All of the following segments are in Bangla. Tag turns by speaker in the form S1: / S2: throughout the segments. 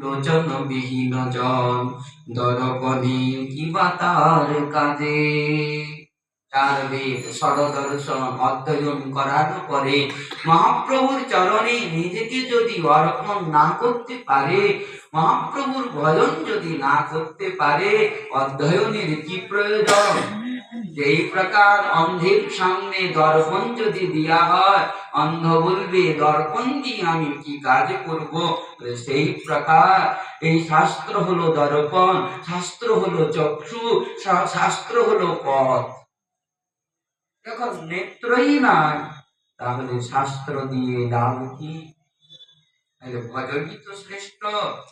S1: লোচন বিহীন জন দর্পণে কিবা তার কাজে। চার বেদ ষড়দর্শন অধ্যয়ন করার পরে মহাপ্রভুর চরণে নিজেকে যদি অর্পণ না করতে পারে, মহাপ্রভুর ভজন যদি না করতে পারে, অধ্যয়নের কি প্রয়োজন? যেই প্রকার অন্ধের সামনে দর্পণ যদি দেয়া হয়, অন্ধ বলবে দর্পণ দিয়ে আমি কি কাজ করব? সেই প্রকার এই শাস্ত্র হলো দর্পণ, শাস্ত্র হলো চক্ষু, শাস্ত্র হলো পথ। যখন নেত্রই নাই, তাহলে শাস্ত্র দিয়ে লাভ কি? ভজনই তো শ্রেষ্ঠ।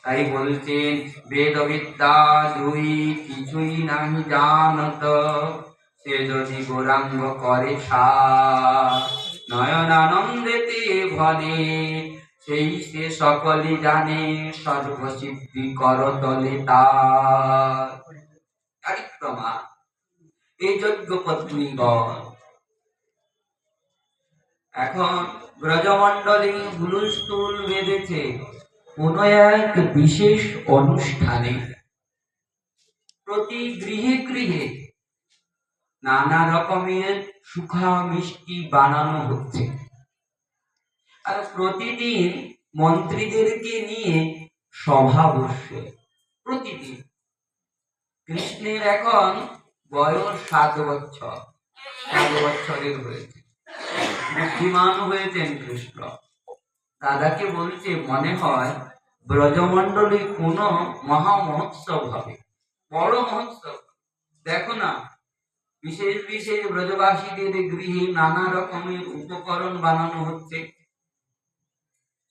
S1: তাই বলছেন বেদ বিদ্যা দুই কিছুই নাহি জানত, সে যদি গৌরাঙ্গ করে নয়নানন্দেতে ভরে, সেই সে সকলে জানে সর্বসিদ্ধি করতলে তার। প্রমাণ এই যোগ্য পত্নীগণ এখন ব্রজমণ্ডলী হুলস্থুল বেঁধেছে কোন এক বিশেষ অনুষ্ঠানে। প্রতি গৃহে গৃহে নানা রকমের সুখা মিষ্টি বানানো হচ্ছে, আর প্রতিদিন মন্ত্রীদেরকে নিয়ে সভা বসছে। প্রতিদিন কৃষ্ণের এখন বয়স 7 বছর, 7 বছরের হয়েছে, বুদ্ধিমান হয়েছেন কৃষ্ণ। দাদাকে বলছে মনে হয় ব্রজমণ্ডলী কোন মহা মহোৎসব হবে, বড় মহোৎসব। দেখো না, বিশেষ বিশেষ ব্রজবাসীদের গৃহে নানা রকমের উপকরণ বানানো হচ্ছে।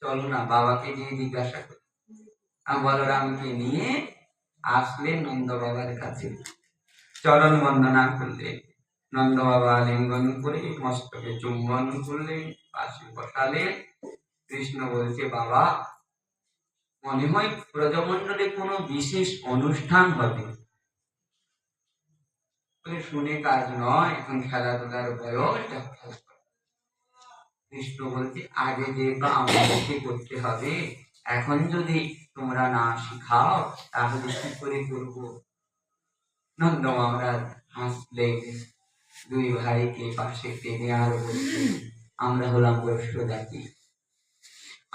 S1: চলো না বাবাকে গিয়ে জিজ্ঞাসা করি। বলরামকে নিয়ে আসলেন নন্দ বাবার কাছে, চরণ বন্দনা করলেন। নন্দ বাবা লিঙ্গন করে মস্তকে চুম্বন করলেন, পাশে বসালেন। কৃষ্ণ বলছে বাবা, মনে হয় ব্রজমণ্ডলে কোনো বিশেষ অনুষ্ঠান হবে। শুনে কাজ নয়, এখন খেলাধুলার বয়স। কৃষ্ণ বলছে আগে যেহেতু আমাদেরকে করতে হবে, এখন যদি তোমরা না শিখাও তাহলে কি করে করবো? নন্দ মহারাজ হাসলেন, দুই ভাইকে পাশে টেনে আর বললেন আমরা হলাম বৈষ্ণ জাতি,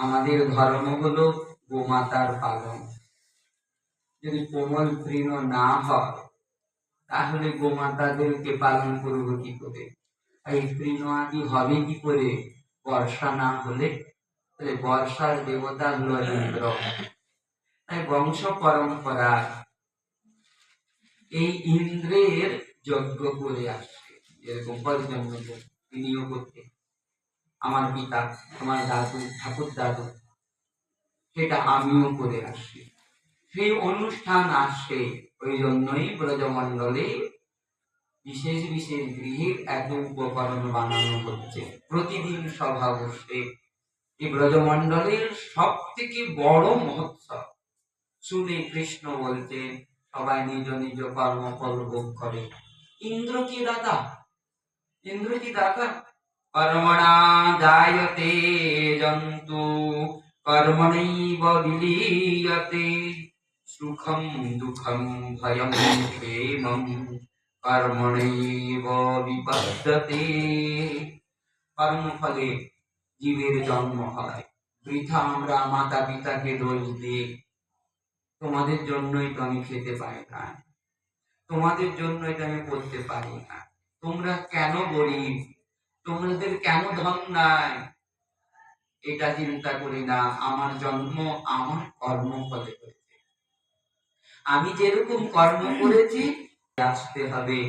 S1: আমাদের ধর্ম হলো গোমাতার পালন। যদি কোমল তৃণ না হয় তাহলে গোমাতাদেরকে পালন করবো কি করে? এই তৃণ আদি হবে কি করে বর্ষা না হলে? বর্ষার দেবতা হলো ইন্দ্র। তাই বংশ পরম্পরা এই ইন্দ্রের যজ্ঞ করে আসছে। যেরকম পর্যন্ত তিনিও করতে, আমার পিতা, আমার দাদু, ঠাকুর দাদু, সেটা আমিও করে আসছি। সেই অনুষ্ঠান আসছে, ওই জন্যই ব্রজমণ্ডলে বিশেষ বিশেষ গৃহে এত উপকরণ বানানো হচ্ছে, প্রতিদিন সভা বসছে। এই ব্রজমণ্ডলের সব থেকে বড় মহোৎসব। শুনে কৃষ্ণ বলছেন সবাই নিজ নিজ কর্মফল ভোগ করে। ইন্দ্র কি দাতা? ইন্দ্র কি দাতা? কর্মণা জায়তে জন্তু কর্মণৈব বিলীয়তে, সুখম দুঃখম ভয়ম ক্ষেমম কর্মণৈব বিপদ্যতে। কর্মফলে জীবের জন্ম হয়। বৃথা আমরা মাতা পিতাকে দোষ দিই, তোমাদের জন্যই তো আমি খেতে পাই না, তোমাদের জন্যই তো আমি পড়তে পারি না, তোমরা কেন গরিব, তোমাদের কেন ধন নাই, এটা চিন্তা করি না। আমার জন্ম আমার কর্মফলে হয়েছে, আমি যেরকম কর্ম করেছি আসতে হবে।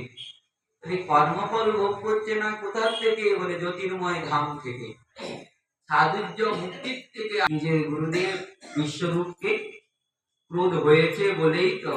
S1: কর্মফল ভোগ করছে না কোথা থেকে? বলে জ্যোতির্ময় ধাম থেকে, সাধুর্য মুক্তির থেকে। নিজের গুরুদেব বিশ্বরূপকে ক্রোধ হয়েছে বলেই তো